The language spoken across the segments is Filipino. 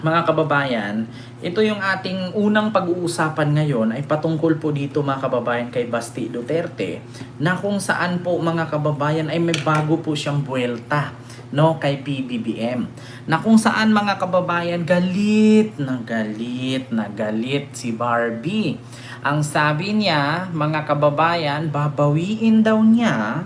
Mga kababayan, ito yung ating unang pag-uusapan ngayon ay patungkol po dito mga kababayan kay Basti Duterte na kung saan po mga kababayan ay may bago po siyang buwelta no kay PBBM na kung saan mga kababayan galit na galit si Barbie. Ang sabi niya mga kababayan babawiin daw niya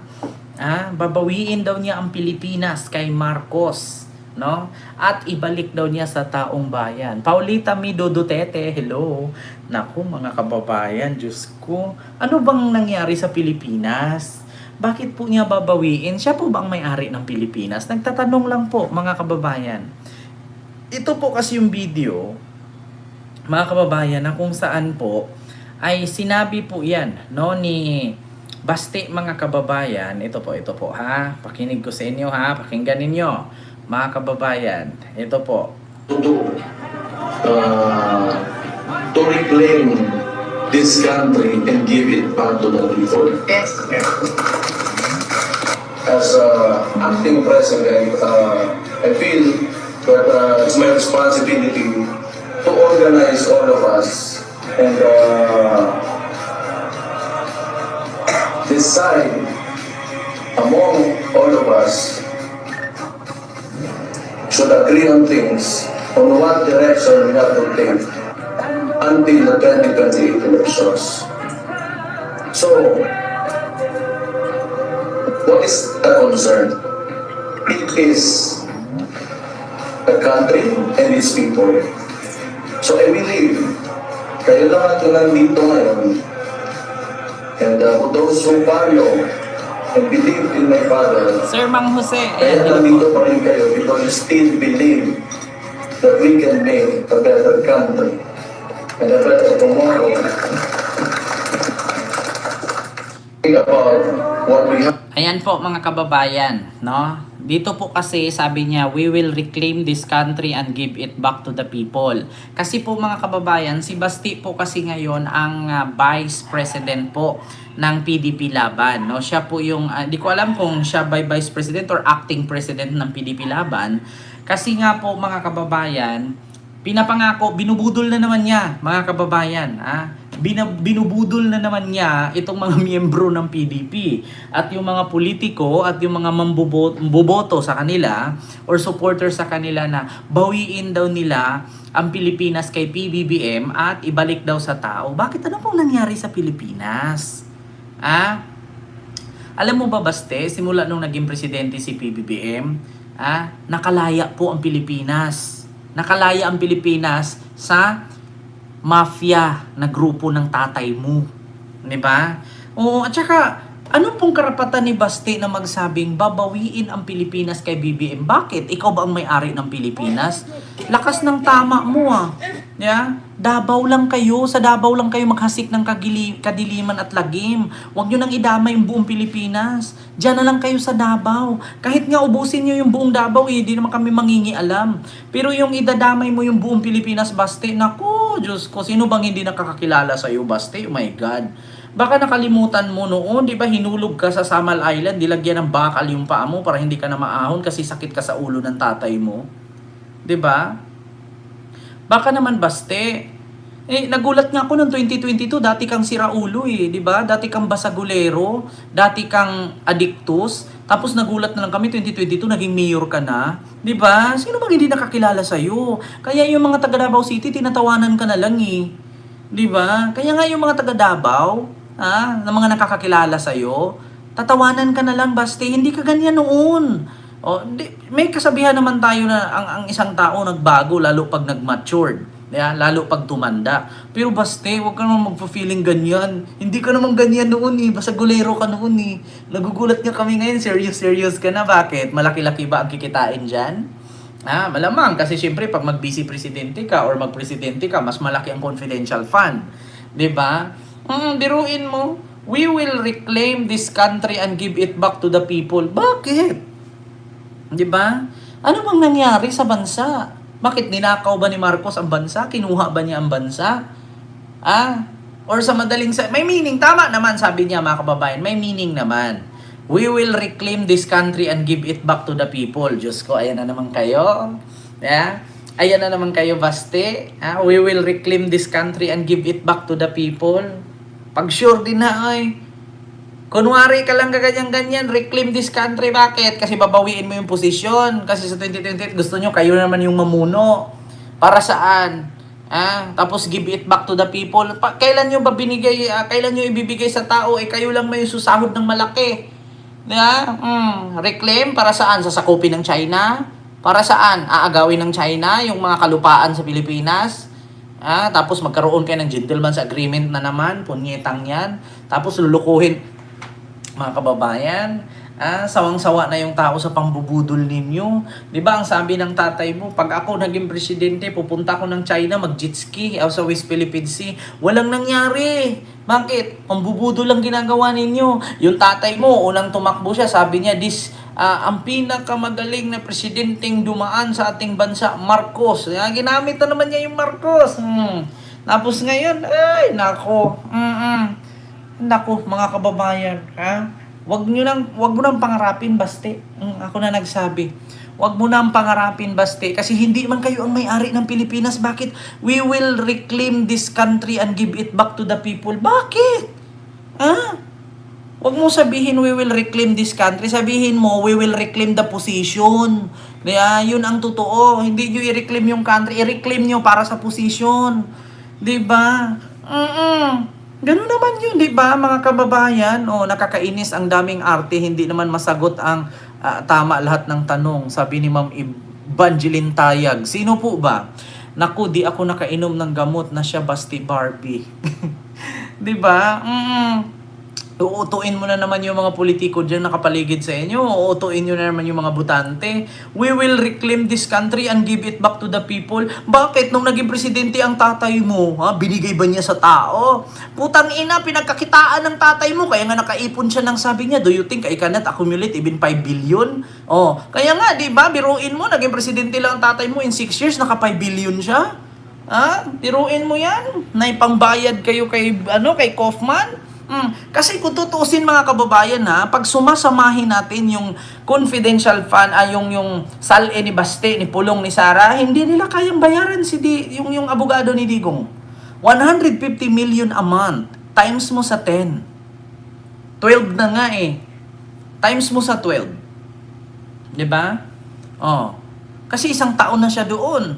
ang Pilipinas kay Marcos, no? At ibalik daw niya sa taong bayan. Paulita Mido Duterte, hello. Naku mga kababayan, Diyos ko, ano bang nangyari sa Pilipinas? Bakit po niya babawiin? Siya po bang may-ari ng Pilipinas? Nagtatanong lang po mga kababayan. Ito po kasi yung video, mga kababayan, na kung saan po ay sinabi po yan no ni Basti mga kababayan. Ito po ha. Pakinig ko sa inyo ha. Pakinggan ninyo mga kababayan. Ito po. To do to reclaim this country and give it back to the people. Yes. As acting president, I feel that it's my responsibility to organize all of us and decide among all of us should agree on things on what direction we have to take until the 2028 elections. So, what is the concern? It is the country and its people. So I believe, kayo lahat na nandito ngayon, and for those who follow and believe in my father, Sir Mang Jose, kaya ayan nandito po. pa rin kayo because you still believe that we can make a better country and a better tomorrow. Think about what we have. Ayan po mga kababayan, no? Dito po kasi sabi niya, we will reclaim this country and give it back to the people. Kasi po mga kababayan, si Basti po kasi ngayon ang Vice President po ng PDP Laban, no? Siya po yung di ko alam kung siya by Vice President or acting President ng PDP Laban. Kasi nga po mga kababayan, pinapangako, binubudol na naman niya mga kababayan, binubudol na naman niya itong mga miyembro ng PDP at yung mga politiko at yung mga mamboboto sa kanila or supporter sa kanila na bawiin daw nila ang Pilipinas kay PBBM at ibalik daw sa tao. Bakit? Ano pong nangyari sa Pilipinas? Alam mo ba Baste, simula nung naging presidente si PBBM, nakalaya po ang Pilipinas. Nakalaya ang Pilipinas sa mafia na grupo ng tatay mo. 'Di ba? Oo, at saka ano pong karapatan ni Basti na magsabing babawiin ang Pilipinas kay BBM? Bakit? Ikaw ba ang may-ari ng Pilipinas? Lakas ng tama mo Yeah? Davao lang kayo, sa Davao lang kayo maghasik ng kadiliman at lagim. Huwag nyo nang idamay yung buong Pilipinas. Diyan na lang kayo sa Davao. Kahit nga ubusin nyo yung buong Davao, di naman kami mangingialam. Pero yung idadamay mo yung buong Pilipinas, Basti, naku, Diyos ko, sino bang hindi nakakakilala sa'yo, Basti? Oh my God. Baka nakalimutan mo noon, di ba, hinulog ka sa Samal Island, dilagyan ng bakal yung paa mo para hindi ka na maahon kasi sakit ka sa ulo ng tatay mo. Di ba? Baka naman Baste. Nagulat nga ako noong 2022, dati kang siraulo di ba? Dati kang basagulero, dati kang addictus, tapos nagulat na lang kami 2022 naging mayor ka na, 'di ba? Sino bang hindi nakakilala sa iyo? Kaya yung mga taga Davao City tinatawanan ka na lang 'di ba? Kaya nga yung mga taga Davao, na mga nakakakilala sa iyo, tatawanan ka na lang Baste, hindi ka ganyan noon. May kasabihan naman tayo na ang isang tao nagbago lalo pag nag-matured. Lalo pag tumanda. Pero Baste, huwag ka naman magpa-feeling ganyan. Hindi ka naman ganyan noon Basagulero ka noon Nagugulat nga kami ngayon, serious ka na. Bakit? Malaki-laki ba ang kikitain dyan? Malamang. Kasi syempre, pag mag-vice presidente ka or mag-presidente ka, mas malaki ang confidential fund. Diba? Biruin mo, we will reclaim this country and give it back to the people. Bakit? 'Di ba? Ano bang nangyari sa bansa? Bakit ninakaw ba ni Marcos ang bansa? Kinuha ba niya ang bansa? Or sa madaling may meaning, tama naman sabi niya mga kababayan, may meaning naman. We will reclaim this country and give it back to the people. Diyos ko, ayan na naman kayo. Ayan na naman kayo, Baste. We will reclaim this country and give it back to the people. Pag sure din na, ay, kunwari ka lang kaganyan-ganyan, reclaim this country. Bakit? Kasi babawiin mo yung posisyon. Kasi sa 2028, gusto nyo, kayo naman yung mamuno. Para saan? Tapos give it back to the people. Kailan nyo ba binigay, kailan nyo ibibigay sa tao? Kayo lang may susahod ng malaki. Reclaim para saan? Sasakupin ng China? Para saan? Aagawin ng China yung mga kalupaan sa Pilipinas? Tapos magkaroon kayo ng gentleman's agreement na naman, punyetang yan. Tapos lulukuhin, mga kababayan, sawang-sawa na yung tao sa pambubudol ninyo. Di ba ang sabi ng tatay mo, pag ako naging presidente, pupunta ako ng China, mag-jet ski sa West Philippine Sea. Walang nangyari. Bakit? Pambubudol lang ginagawa ninyo. Yung tatay mo, unang tumakbo siya, sabi niya, ang pinakamagaling na presidenteng dumaan sa ating bansa, Marcos. Ginamit na naman niya yung Marcos. Tapos ngayon, ay, nako. Nako, mga kababayan, Wag mo nang pangarapin, Baste. Ako na nagsabi. Wag mo nang pangarapin, Baste, kasi hindi man kayo ang may-ari ng Pilipinas. Bakit? We will reclaim this country and give it back to the people. Bakit? Wag mo sabihin we will reclaim this country. Sabihin mo we will reclaim the position. Kaya yun ang totoo. Hindi nyo i-reclaim yung country. I-reclaim nyo para sa position. Diba? Ganun naman yun, di ba, mga kababayan? Nakakainis, ang daming arte, hindi naman masagot ang tama lahat ng tanong. Sabi ni Ma'am Evangeline Tayag, sino po ba? Naku, di ako nakainom ng gamot na siya, Basti Barbie. Di ba? Uutuin mo na naman yung mga politiko dyan nakapaligid sa inyo. Uutuin nyo na naman yung mga butante. We will reclaim this country and give it back to the people. Bakit? Nung naging presidente ang tatay mo, binigay ba niya sa tao? Putang ina, pinagkakitaan ng tatay mo. Kaya nga nakaipon siya ng sabi niya, do you think I cannot accumulate even 5 billion? Kaya nga, di ba? Biruin mo, naging presidente lang ang tatay mo in 6 years, naka 5 billion siya. Biruin mo yan. Naipangbayad kayo kay Kaufman. Kasi kung tutuusin, mga kababayan, pag sumasamahin natin yung confidential fund, yung SALE ni Baste, ni Pulong, ni Sara, hindi nila kayang bayaran yung abogado ni Digong. 150 million a month. Times mo sa 10. 12 na nga Times mo sa 12. Diba? Kasi isang taon na siya doon.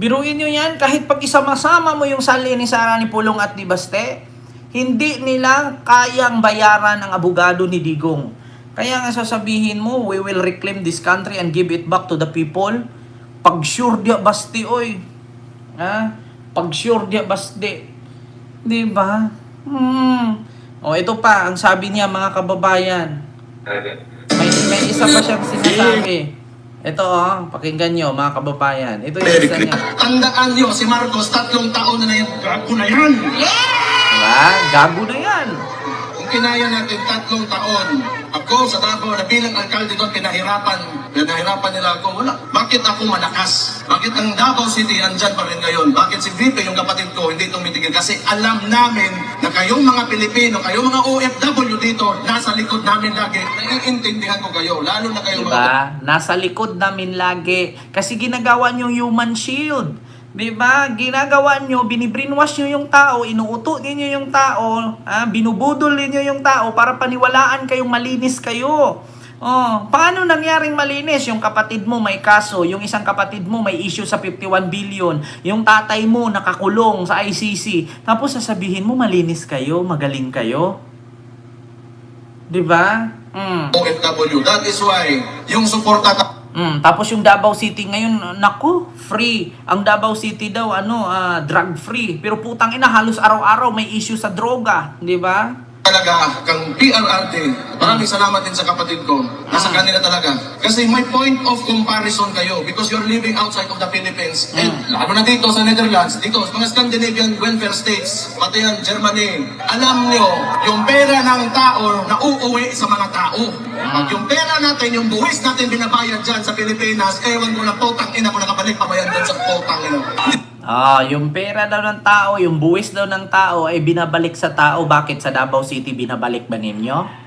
Biruin nyo yan, kahit pag isama-sama mo yung SALE ni Sara, ni Pulong at ni Baste, hindi nila kayang bayaran ang abogado ni Digong. Kaya nga sasabihin mo, we will reclaim this country and give it back to the people. Pag sure dia Basti, oy. Pag sure dia Basti. Di ba? Ito pa, ang sabi niya, mga kababayan. May isa pa siyang sinasabi. Ito, pakinggan nyo, mga kababayan. Ito yung isa niya. Tandaan nyo, si Marcos, 3 taon na yung gago na yan. Gago na yan. Kung kinaya natin 3 taon, ako sa Davao na bilang alkalde doon, pinahirapan nila ako. Wala. Bakit ako malakas? Bakit ang Davao City andyan pa rin ngayon? Bakit si VP, yung kapatid ko, hindi itong mitigil? Kasi alam namin na kayong mga Pilipino, kayong mga OFW dito, nasa likod namin lagi. Naiintindihan ko kayo, lalo na kayo mga... Nasa likod namin lagi. Kasi ginagawa nyo human shield. Diba? Ginagawa nyo, binibrainwash nyo yung tao, inuuto ninyo yung tao, binubudol ninyo yung tao para paniwalaan kayong malinis kayo. Paano nangyaring malinis? Yung kapatid mo may kaso, yung isang kapatid mo may issue sa 51 billion, yung tatay mo nakakulong sa ICC, tapos sasabihin mo malinis kayo, magaling kayo. Diba? OFW. That is why, yung suporta tapos yung Davao City ngayon, naku, free. Ang Davao City daw, drug free. Pero putang ina, halos araw-araw may issue sa droga. Di ba? talaga kang PRRD. Maraming salamat din sa kapatid ko. Nasa kanila talaga. Kasi may point of comparison kayo because you're living outside of the Philippines. And lalo na dito sa Netherlands, dito sa mga Scandinavian welfare states, pati yan, Germany. Alam nyo, yung pera ng tao na uuwi sa mga tao. Pag yung pera natin, yung buwis natin binabayad dyan sa Pilipinas, ewan ko na potang ina ko nakabalik pabayad dyan sa potang ina. Yung pera daw ng tao, yung buwis daw ng tao ay binabalik sa tao. Bakit sa Davao City binabalik ba ninyo?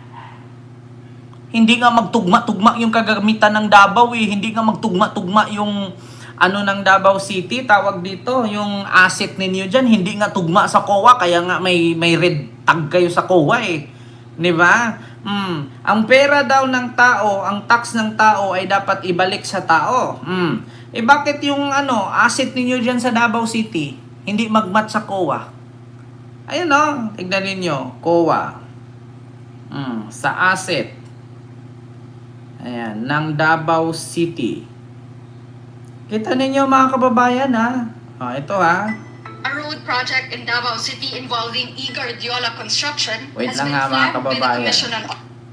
Hindi nga magtugma-tugma yung kagamitan ng Davao eh. Hindi nga magtugma-tugma yung ano ng Davao City, tawag dito, yung asset ninyo dyan, hindi nga tugma sa COA, kaya nga may red tag kayo sa COA eh. Di ba? Ang pera daw ng tao, ang tax ng tao ay dapat ibalik sa tao. Eh bakit yung asset ninyo dyan sa Davao City, hindi magmatch sa COA? Ayun tignan ninyo, COA. Sa asset. Ayan, ng Davao City. Kita ninyo mga kababayan ito A road project in Davao City involving E. Guardiola Construction Wait has lang been mga flagged by the kababayan. Commission on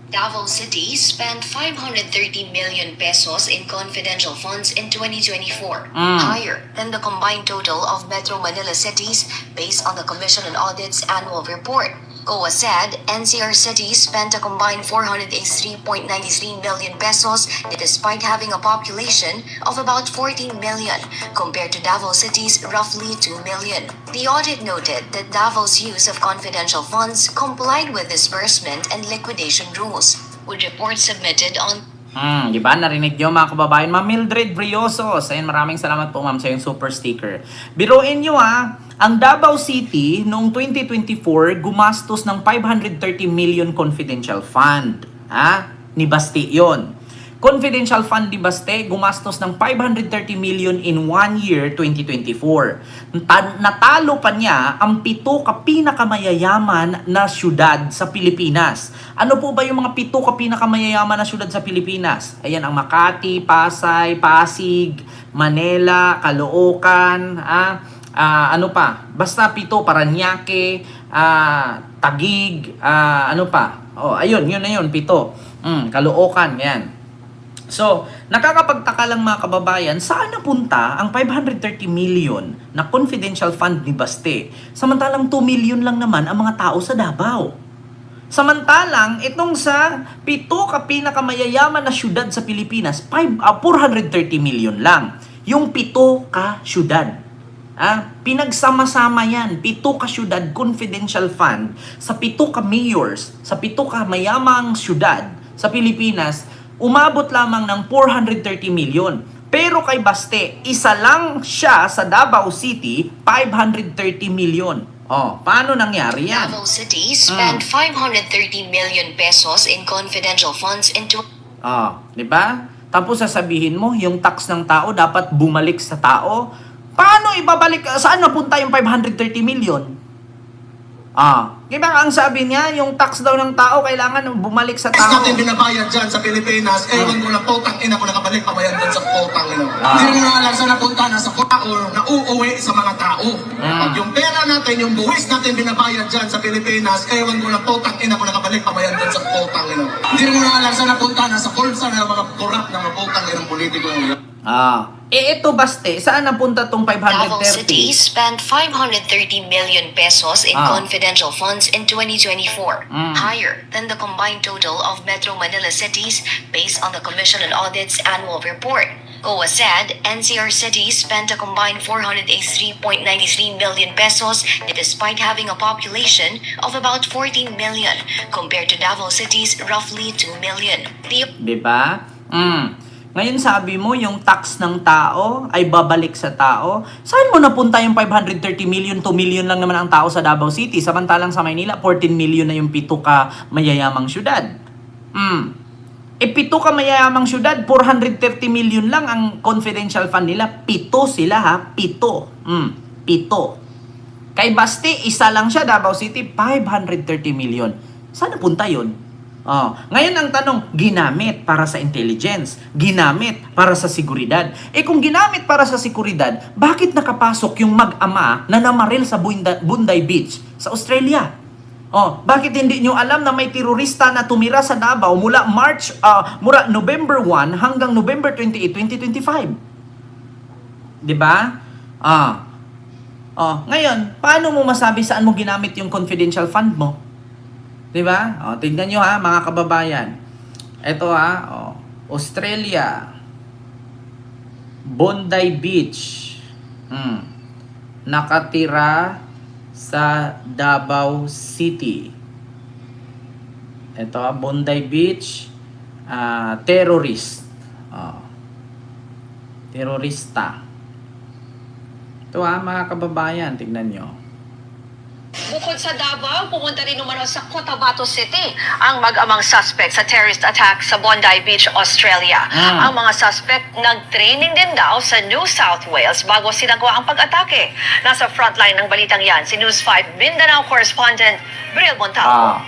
Davao City spent 530 million pesos in confidential funds in 2024, higher than the combined total of Metro Manila cities based on the Commission on Audit's annual report. COA said NCR cities spent a combined 483.93 million pesos despite having a population of about 14 million compared to Davao City's roughly 2 million. The audit noted that Davo's use of confidential funds complied with disbursement and liquidation rules, with reports submitted on Di ba? Narinig nyo mga kababayan. Ma'am Mildred Briosos. Ayun, maraming salamat po ma'am sa yung super sticker. Biruin nyo ang Davao City noong 2024 gumastos ng 530 million confidential fund. Ni Basti yun. Confidential fund ni Baste gumastos ng 530 million in 1 year, 2024. Natalo pa niya ang 7 pinakamayayaman na syudad sa Pilipinas. Ano po ba yung mga 7 pinakamayayaman na syudad sa Pilipinas? Ayan ang Makati, Pasay, Pasig, Manila, Caloocan, ano pa? Basta 7, Paranaque, Taguig, ano pa? Ayun, yun na yun, 7. Caloocan, yan. So, nakakapagtaka lang mga kababayan, saan napunta ang 530 million na confidential fund ni Baste? Samantalang 2 million lang naman ang mga tao sa Davao. Samantalang, itong sa 7 pinakamayayaman na syudad sa Pilipinas, 430 million lang. Yung 7 syudad. Pinagsama-sama yan, 7 syudad confidential fund sa 7 mayors, sa 7 mayamang syudad sa Pilipinas, umabot lamang ng 430 million. Pero kay Baste, isa lang siya sa Davao City, 530 million. Paano nangyari yan? Davao City spent 530 million pesos in confidential funds into Di ba? Tapos sasabihin mo, yung tax ng tao dapat bumalik sa tao. Paano ibabalik? Saan napunta yung 530 million? Di ba ang sabi niya, yung tax daw ng tao kailangan bumalik sa tao. natin binabayad dyan sa Pilipinas, ewan ko na putang ina ko nakabalik pabayad dyan sa putang ina. Hindi mo na alam saan napunta na sa kuta o nauuwi sa mga tao. Pag yung pera natin, yung buwis natin binabayad dyan sa Pilipinas, ewan ko na putang ina ko nakabalik pabayad dyan sa putang ina. Hindi mo na alam saan napunta na sa kulsa na mga korap na mga putang inang politiko nila. Ito Baste, saan napunta tong Davao 530? City spent 530 million pesos in confidential funds in 2024, higher than the combined total of Metro Manila cities based on the Commission on Audit's annual report. COA said NCR cities spent a combined 483.93 million pesos despite having a population of about 14 million compared to Davao City's roughly 2 million. Diba? Ngayon sabi mo, yung tax ng tao ay babalik sa tao. Saan mo napunta yung 530 million? 2 million lang naman ang tao sa Davao City. Samantalang sa Maynila, 14 million na yung 7 mayayamang syudad. 7 mayayamang syudad, 430 million lang ang confidential fund nila. 7 sila 7. 7. Kay Baste, isa lang siya, Davao City, 530 million. Saan napunta yun? Ngayon ang tanong, ginamit para sa intelligence, ginamit para sa seguridad. Kung ginamit para sa seguridad, bakit nakapasok yung mag-ama na namaril sa Bondi Beach sa Australia? Bakit hindi nyo alam na may terorista na tumira sa Davao mula November 1 hanggang November 28, 2025? 'Di ba? Ngayon, paano mo masabi saan mo ginamit yung confidential fund mo? Diba? Tignan nyo mga kababayan. Ito Australia. Bondi Beach. Nakatira sa Davao City. Ito Bondi Beach. Terrorist. Terorista. Ito mga kababayan, tignan nyo. Bukod sa Davao, pumunta rin umano sa Cotabato City ang mag-amang suspect sa terrorist attack sa Bondi Beach, Australia. Ang mga suspect nag-training din daw sa New South Wales bago sinagawa ang pag-atake. Nasa frontline ng balitang yan, si News 5 Mindanao correspondent Bril Montalvo.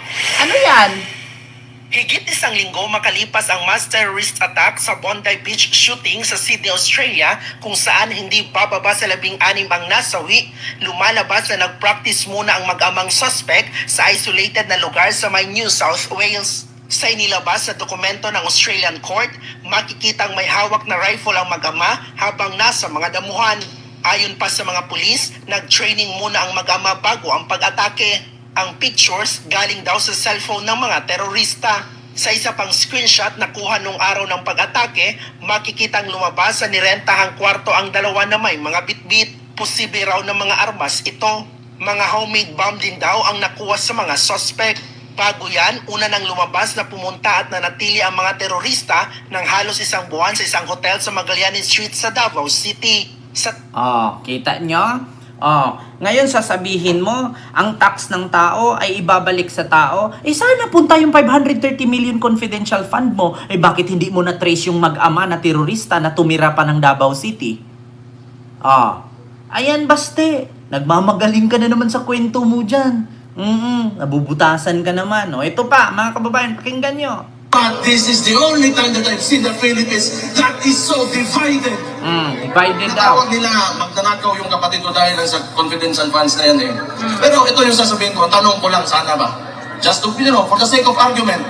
Ano yan? Higit isang linggo makalipas ang mass terrorist attack sa Bondi Beach shooting sa Sydney, Australia, kung saan hindi bababa sa 16 ang nasawi, lumalabas na nag-practice muna ang mag-amang suspect sa isolated na lugar sa may New South Wales. Sa inilabas na dokumento ng Australian court, makikitang may hawak na rifle ang mag-ama habang nasa mga damuhan. Ayon pa sa mga pulis, nag-training muna ang mag-ama bago ang pag-atake. Ang pictures galing daw sa cellphone ng mga terorista. Sa isa pang screenshot na kuha nung araw ng pag-atake, makikitang lumabas sa nirentahang kwarto ang dalawa na may mga bitbit. Posible raw ng mga armas ito. Mga homemade bomb din daw ang nakuha sa mga suspect. Bago yan, una nang lumabas na pumunta at nanatili ang mga terorista ng halos isang buwan sa isang hotel sa Magallanes Street sa Davao City. Kita nyo? Ngayon sasabihin mo, ang tax ng tao ay ibabalik sa tao. Sana punta yung 530 million confidential fund mo. Bakit hindi mo na-trace yung mag-ama na terorista na tumira pa ng Davao City? Ayan baste. Nagmamagaling ka na naman sa kwento mo dyan. Nabubutasan ka naman. Ito pa, mga kababayan, pakinggan nyo. But this is the only time that I've seen the Philippines that is so divided. Divided daw. Natawag nila magnanakaw yung kapatid ko dahil sa confidential funds na yan eh. Pero ito yung sasabihin ko, ang tanong ko lang sana ba? Just to, for the sake of argument,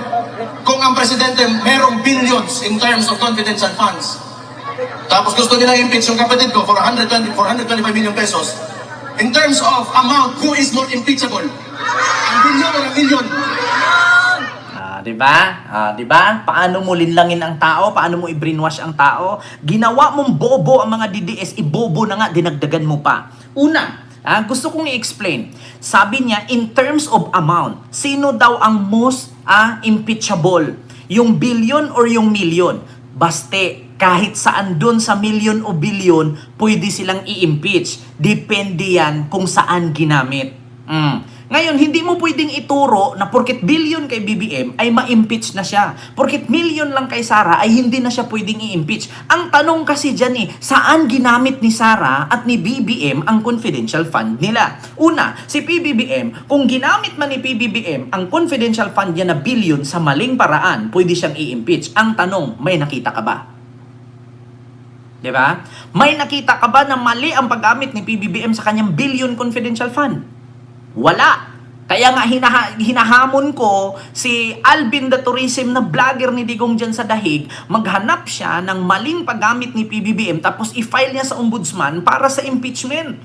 kung ang presidente merong billions in terms of confidential funds, tapos gusto nila impeach yung kapatid ko for 425 million pesos, in terms of amount, who is more impeachable? Ang billion o ang million? Diba? Paano mo linlangin ang tao? Paano mo i-brainwash ang tao? Ginawa mong bobo ang mga DDS, ibobo na nga, dinagdagan mo pa. Una, gusto kong i-explain. Sabi niya, in terms of amount, sino daw ang most impeachable? Yung billion or yung million? Baste, kahit saan dun sa million o billion, pwede silang i-impeach. Depende yan kung saan ginamit. Ngayon, hindi mo pwedeng ituro na porket billion kay BBM ay ma-impeach na siya. Porket million lang kay Sara ay hindi na siya pwedeng i-impeach. Ang tanong kasi dyan saan ginamit ni Sara at ni BBM ang confidential fund nila? Una, si PBBM, kung ginamit man ni PBBM ang confidential fund niya na billion sa maling paraan, pwede siyang i-impeach. Ang tanong, may nakita ka ba? Diba? May nakita ka ba na mali ang paggamit ni PBBM sa kanyang billion confidential fund? Wala. Kaya nga hinahamon ko si Alvin the Tourism na vlogger ni Digong dyan sa Dahig, maghanap siya ng maling paggamit ni PBBM tapos i-file niya sa ombudsman para sa impeachment.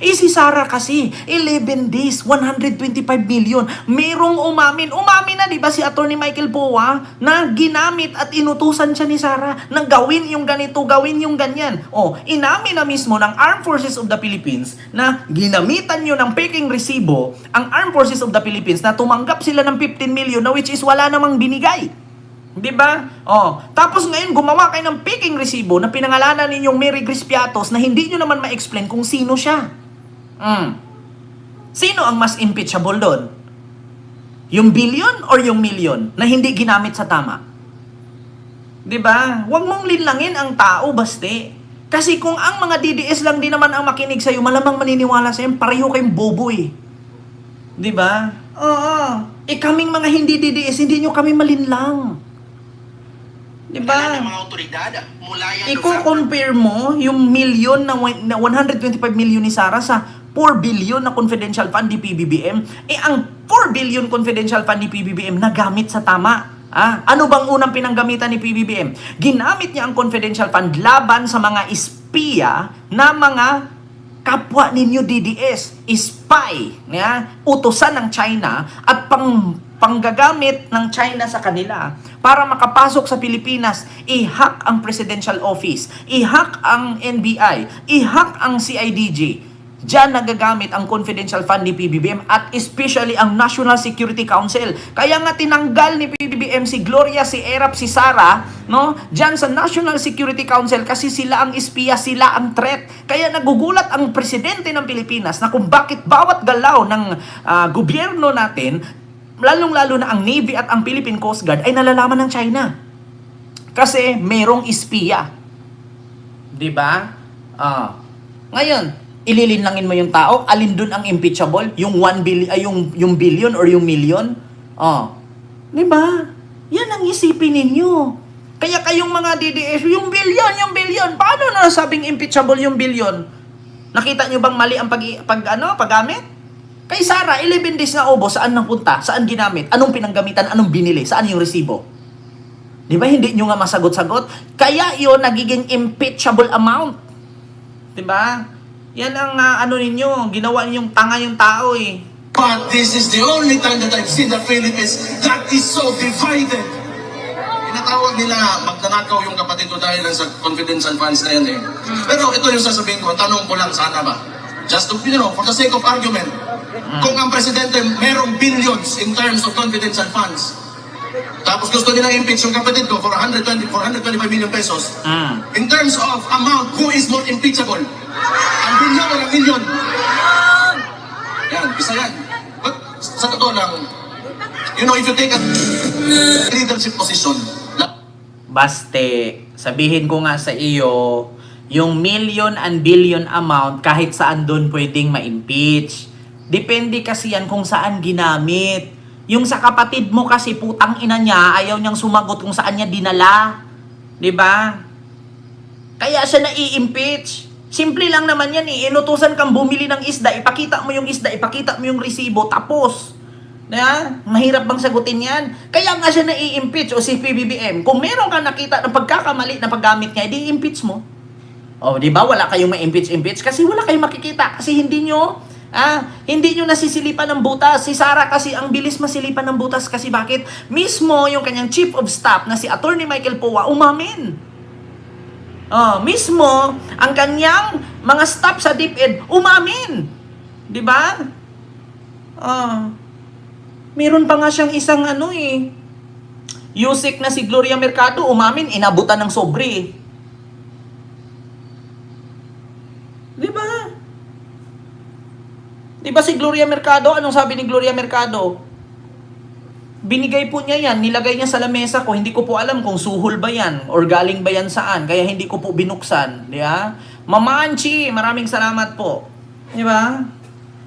Si Sara kasi, 11 days, 125 million. Merong umamin na, di ba si Attorney Michael Poa, na ginamit at inutusan siya ni Sara na gawin yung ganito, gawin yung ganyan. Inamin na mismo ng Armed Forces of the Philippines na ginamitan nyo ng peking resibo ang Armed Forces of the Philippines na tumanggap sila ng 15 million na which is wala namang binigay. Di ba? Tapos ngayon gumawa kayo ng peking resibo na pinangalanan ninyong Mary Grace Piatos na hindi nyo naman ma-explain kung sino siya. Sino ang mas impeachable doon? Yung billion or yung million na hindi ginamit sa tama? Di ba? Huwag mong linlangin ang tao, baste. Kasi kung ang mga DDS lang din naman ang makinig sa'yo, malamang maniniwala sa'yo, pareho kayong bobo Di ba? Kaming mga hindi DDS, hindi nyo kami malinlang. Di ba? Ng mga otoridad mula yan Iko-compare mo yung million na 125 million ni Sara sa 4 billion na confidential fund ni PBBM. Ang 4 billion confidential fund ni PBBM nagamit sa tama. Ano bang unang pinanggamitan ni PBBM? Ginamit niya ang confidential fund laban sa mga espiya na mga kapwa ninyo DDS, spy, utusan ng China at panggagamit ng China sa kanila para makapasok sa Pilipinas, i-hack ang presidential office, i-hack ang NBI, i-hack ang CIDG. Diyan nagagamit ang confidential fund ni PBBM at especially ang National Security Council. Kaya nga tinanggal ni PBBM si Gloria, si Erap, si Sara, no? Diyan sa National Security Council kasi sila ang espiya, sila ang threat. Kaya nagugulat ang presidente ng Pilipinas na kung bakit bawat galaw ng gobyerno natin, lalong-lalo na ang Navy at ang Philippine Coast Guard ay nalalaman ng China. Kasi merong espiya. 'Di ba? Ngayon, ililinlangin mo yung tao, alin dun ang impeachable? Yung 1 billion, yung billion or yung million? Di ba? Yan ang isipin ninyo. Kaya kayong mga DDS, yung billion, paano na sabing impeachable yung billion? Nakita nyo bang mali ang paggamit? Kay Sara, 11 days na ubos, saan napunta? Saan ginamit? Anong pinanggamitan? Anong binili? Saan yung resibo? Di ba? Hindi nyo nga masagot-sagot. Kaya yun, nagiging impeachable amount. Di ba? Yan ang ninyo, ginawa ninyong tanga yung tao eh. But this is the only time that I've seen the Philippines that is so divided. Tinatawag nila magnanakaw yung kapatid ko dahil sa confidential funds na yan eh. Pero ito yung sasabihin ko, tanong ko lang sana ba? Just to, for the sake of argument, kung ang presidente merong billions in terms of confidential funds, tapos gusto nila impeach yung kapatid ko for 425 million pesos, in terms of amount, who is more impeachable? Ang billion o ang million? Yan, isa yan. But sa totoo lang, if you take a leadership position, Baste, sabihin ko nga sa iyo, yung million and billion amount, kahit saan doon pwedeng ma-impeach. Depende kasi yan kung saan ginamit. Yung sa kapatid mo kasi putang ina niya, ayaw niyang sumagot kung saan niya dinala. 'Di ba? Kaya siya na-i-impeach. Simple lang naman yan eh. Inutusan kang bumili ng isda, ipakita mo yung isda, ipakita mo yung resibo, tapos. Mahirap bang sagutin yan? Kaya nga siya na-i-impeach o si PBBM. Kung meron kang nakita ng pagkakamali na paggamit niya, di impeach mo. Di ba? Wala kayong ma-impeach kasi wala kayong makikita. Kasi hindi nyo nasisilipan ng butas. Si Sara kasi ang bilis masilipan ng butas kasi bakit? Mismo yung kanyang chief of staff na si Attorney Michael Poa umamin. Mismo ang kanyang mga staff sa DepEd umamin. 'Di ba? Meron pa nga siyang isang Yusek na si Gloria Mercado umamin, inabutan ng sobre. 'Di ba? 'Di ba si Gloria Mercado, anong sabi ni Gloria Mercado? Binigay po niya yan, nilagay niya sa lamesa ko, hindi ko po alam kung suhol ba yan or galing ba yan saan, kaya hindi ko po binuksan, di ba? Mama Anchi, maraming salamat po. Di ba?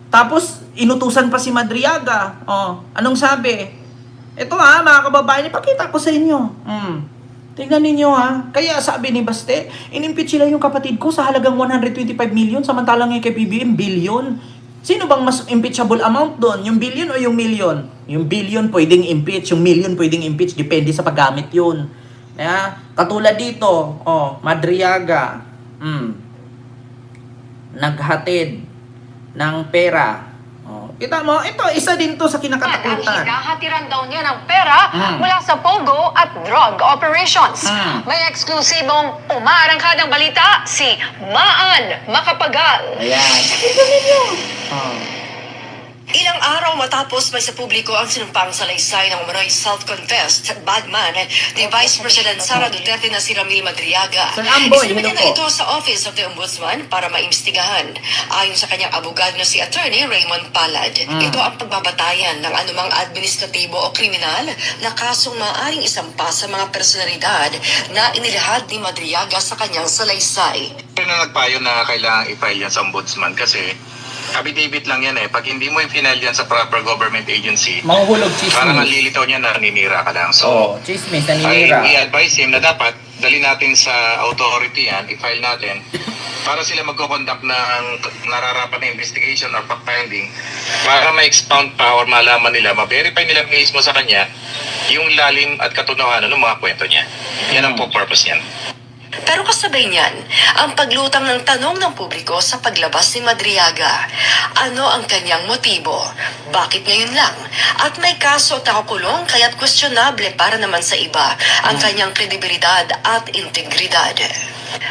Tapos, inutusan pa si Madriaga. Anong sabi? Ito mga kababayan, ipakita ko sa inyo. Tingnan ninyo Kaya sabi ni Baste, inimpeach sila yung kapatid ko sa halagang 125 million, samantalang yung kay PBM, billion. Sino bang mas impeachable amount doon? Yung billion o yung million? Yung billion pwedeng impeach, yung million pwedeng impeach, depende sa paggamit yun. Katulad dito, Madriaga, naghatid ng pera. Kita mo, ito, isa din to sa kinakatakutan. Hinahatiran daw niya ng pera mula sa Pogo at drug operations. May eksklusibong umaarangkadang balita, si Maan Macapagal. Ayan. Ito ninyo. Ilang araw matapos may sa publiko ang sinumpang salaysay ng umano'y self-confessed bagman ni Vice President Sara Duterte na si Ramil Madriaga. Sir Amboy, Isinumit hello na po. ito sa Office of the Ombudsman para maimbestigahan. Ayon sa kanyang abogado na si Attorney Raymond Palad, ito ang pagbabatayan ng anumang administratibo o kriminal na kasong maaaring isampa sa mga personalidad na inilahad ni Madriaga sa kanyang salaysay. Pero na nagpayo na kailangan i-file yan sa ombudsman kasi affidavit lang yan eh. Pag hindi mo i-file yan sa proper government agency, Mahuhulog parang ang chismis. lilitaw niya na naninira ka lang. So, Chismis, naninira. i-advise him na dapat dali natin sa authority yan, i-file natin para sila magko-conduct ng nararapat na investigation or fact-finding para ma-expound pa or malaman nila, ma-verify nila mismo sa kanya yung lalim at katunawanan ng mga kwento niya. Yan ang po purpose niyan. Pero kasabay niyan, ang paglutang ng tanong ng publiko sa paglabas ni Madriaga. Ano ang kanyang motibo? Bakit ngayon lang? At may kaso at nakakulong kaya't questionable para naman sa iba ang kanyang kredibilidad at integridad.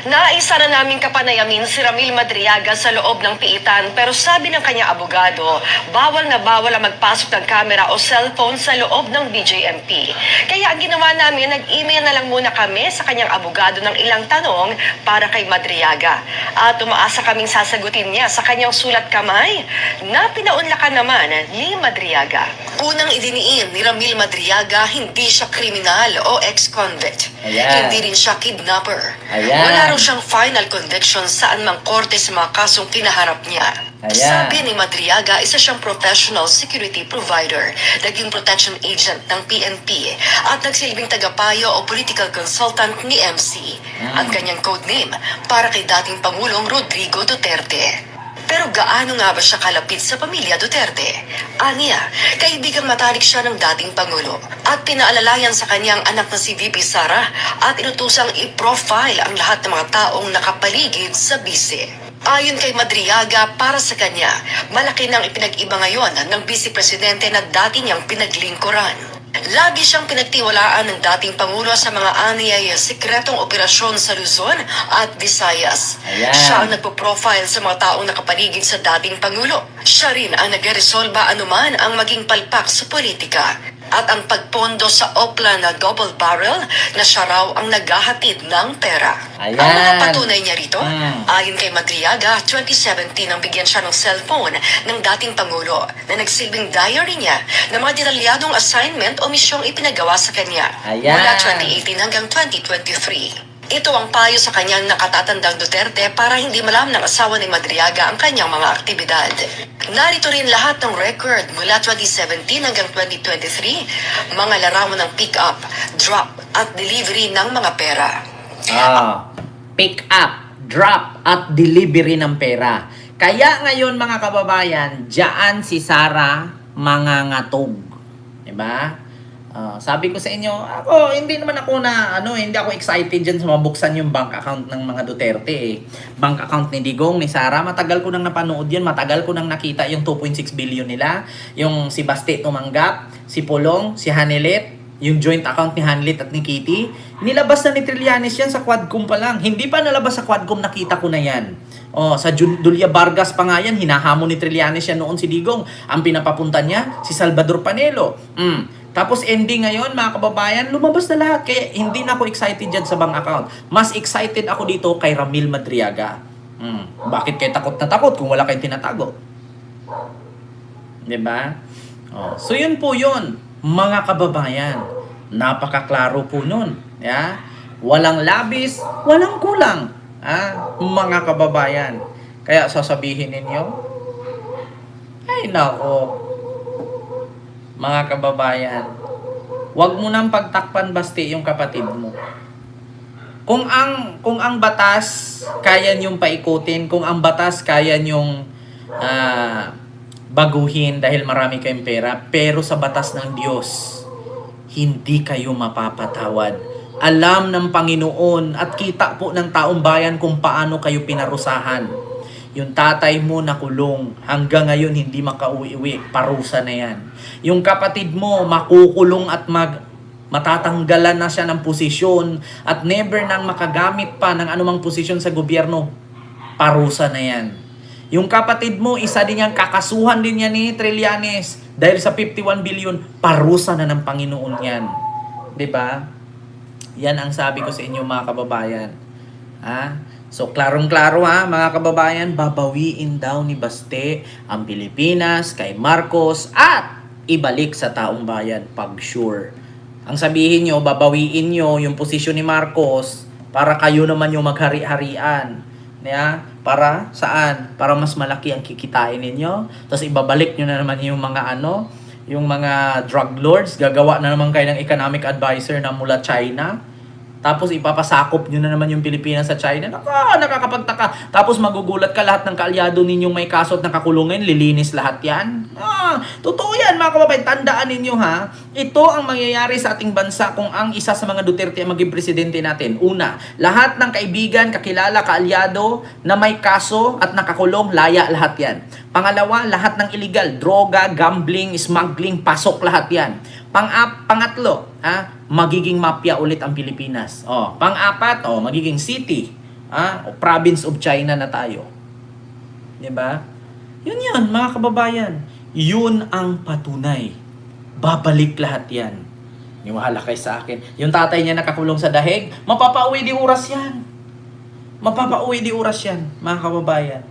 Naisa na namin kapanayamin si Ramil Madriaga sa loob ng piitan pero sabi ng kanyang abogado, bawal na bawal ang magpasok ng camera o cellphone sa loob ng BJMP. Kaya ang ginawa namin, nag-email na lang muna kami sa kanyang abogado ng ilang tanong para kay Madriaga. At umaasa kaming sasagutin niya sa kanyang sulat kamay na pinaunlakan naman ni Madriaga. Unang idiniin ni Ramil Madriaga, hindi siya kriminal o ex-convict. Ayan. Hindi rin siya kidnapper. Ayan. Wala raw siyang final conviction saan mang korte sa mga kasong kinaharap niya. Ayan. Sabi ni Madriaga, isa siyang professional security provider, naging protection agent ng PNP at nagsilbing tagapayo o political consultant ni MC. Ang kanyang codename para kay dating Pangulong Rodrigo Duterte. Pero gaano nga ba siya kalapit sa pamilya Duterte? Aniya, kaibigang matalik siya ng dating Pangulo at pinaalalayan sa kanyang anak na si VP Sara at inutusang i-profile ang lahat ng mga taong nakapaligid sa bise. Ayon kay Madriaga, para sa kanya, malaki nang ipinag-iba ngayon ng Vice Presidente na dati niyang pinaglingkuran. Lagi siyang pinagtiwalaan ng dating Pangulo sa mga aniyay sikretong operasyon sa Luzon at Visayas. Ayan. Siya ang nagpo-profile sa mga taong nakapaligid sa dating Pangulo. Siya rin ang nag-resolba anuman ang maging palpak sa politika. At ang pagpondo sa Opla na double barrel na siya raw ang naghahatid ng pera. Ayan. Ang mga patunay niya rito, Mm. ayon kay Madriaga, 2017 nang bigyan siya ng cellphone ng dating Pangulo na nagsilbing diary niya na mga detalyadong assignment o misyong ipinagawa sa kanya Ayan. mula 2018 hanggang 2023. Ito ang payo sa kanyang nakatatandang Duterte para hindi malam ng asawa ni Madriaga ang kanyang mga aktibidad. Narito rin lahat ng record mula 2017 hanggang 2023, mga larawan ng pick-up, drop at delivery ng mga pera. Pick up, drop, at delivery ng pera. Kaya ngayon mga kababayan, diyan si Sara mangangatog. Diba? Sabi ko sa inyo, ako, hindi naman ako hindi ako excited dyan sa mabuksan yung bank account ng mga Duterte eh. Bank account ni Digong, ni Sara, matagal ko nang napanood yan, matagal ko nang nakita yung 2.6 billion nila, yung si Baste tumanggap, si Pulong, si Hanelet, yung joint account ni Hanlit at ni Kitty, nilabas na ni Trillanes yan sa Quadcom pa lang. Hindi pa nalabas sa Quadcom, nakita ko na yan. Sa Julia Vargas pa nga yan, hinahamon ni Trillanes yan noon si Digong. Ang pinapapunta niya, si Salvador Panelo. Tapos ending ngayon, mga kababayan, lumabas na lahat. Kaya hindi na ako excited dyan sa bank account. Mas excited ako dito kay Ramil Madriaga. Bakit kayo takot na takot kung wala kayong tinatago? Diba? So yun po yun, mga kababayan. Napakaklaro po nun. Yeah? Walang labis, walang kulang. Mga kababayan. Kaya sasabihin ninyo, ay nako, mga kababayan, wag mo nang pagtakpan Basti yung kapatid mo. Kung ang batas kaya niyong paikutin, kung ang batas kaya niyong baguhin dahil marami kayong pera, pero sa batas ng Diyos, hindi kayo mapapatawad. Alam ng Panginoon at kita po ng taong bayan kung paano kayo pinarusahan. Yung tatay mo nakulong, hanggang ngayon hindi makauwi-uwi, parusa na yan. Yung kapatid mo makukulong at matatanggalan na siya ng posisyon at never nang makagamit pa ng anumang posisyon sa gobyerno, parusa na yan. Yung kapatid mo, isa din yan, kakasuhan din yan ni Trillanes dahil sa 51 billion, parusa na ng Panginoon yan. 'Di ba? Yan ang sabi ko sa inyo mga kababayan. So, klarong-klaro mga kababayan, babawiin daw ni Baste ang Pilipinas kay Marcos at ibalik sa taong bayan pag sure. Ang sabihin nyo, babawiin nyo yung posisyon ni Marcos para kayo naman yung maghari-harian. Para saan? Para mas malaki ang kikitain ninyo. Tapos ibabalik nyo na naman yung mga yung mga drug lords. Gagawa na naman kayo ng economic advisor na mula China. Tapos ipapasakop nyo na naman yung Pilipinas sa China. Nakakapagtaka. Tapos magugulat ka, lahat ng kaalyado ninyong may kaso at nakakulungin, lilinis lahat yan. Totoo yan mga kababayan. Tandaan ninyo ito ang mangyayari sa ating bansa kung ang isa sa mga Duterte ang maging presidente natin. Una, lahat ng kaibigan, kakilala, kaalyado na may kaso at nakakulong, laya lahat yan. Pangalawa, lahat ng illegal, droga, gambling, smuggling, pasok lahat yan. Pangatlo, magiging mafia ulit ang Pilipinas. Pang-apat, magiging city O province of China na tayo. 'Di ba? Yun mga kababayan. Yun ang patunay. Babalik lahat yan. Niwala kayo sa akin. Yung tatay niya nakakulong sa dahig, mapapauwi di oras yan. Mapapauwi di oras yan, mga kababayan.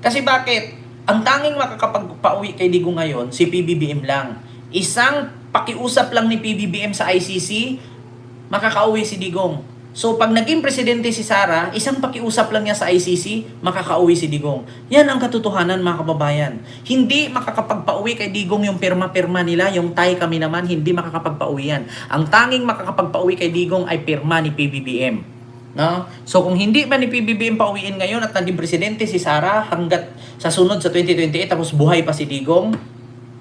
Kasi bakit? Ang tanging makakapagpauwi kay Digong ngayon, si PBBM lang. Isang pakiusap lang ni PBBM sa ICC, makakauwi si Digong. So, pag naging presidente si Sara, isang pakiusap lang niya sa ICC, makakauwi si Digong. Yan ang katotohanan, mga kababayan. Hindi makakapagpauwi kay Digong yung pirma-pirma nila, yung tay kami naman, hindi makakapagpauwi yan. Ang tanging makakapagpauwi kay Digong ay pirma ni PBBM. No? So, kung hindi man ni PBBM pauwiin ngayon at naging presidente si Sara hanggat sa sunod sa 2028, tapos buhay pa si Digong,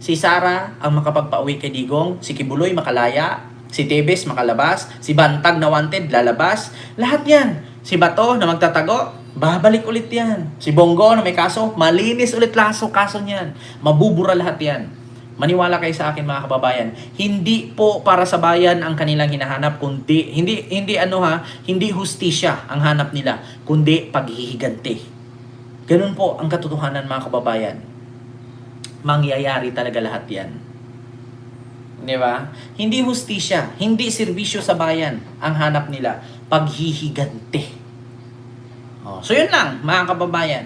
si Sara ang makapagpauwi kay Digong, si Kibuloy makalaya, si Tebes makalabas, si Bantag na wanted lalabas, lahat yan. Si Bato na magtatago, babalik ulit yan. Si Bongo na may kaso, malinis ulit kaso niyan. Mabubura lahat yan. Maniwala kayo sa akin mga kababayan, hindi po para sa bayan ang kanilang hinahanap, kundi hindi hustisya ang hanap nila, kundi paghihiganti. Ganun po ang katotohanan mga kababayan. Mangyayari talaga lahat yan. Di ba? Hindi hustisya, hindi serbisyo sa bayan ang hanap nila, paghihiganti. So yun lang mga kababayan.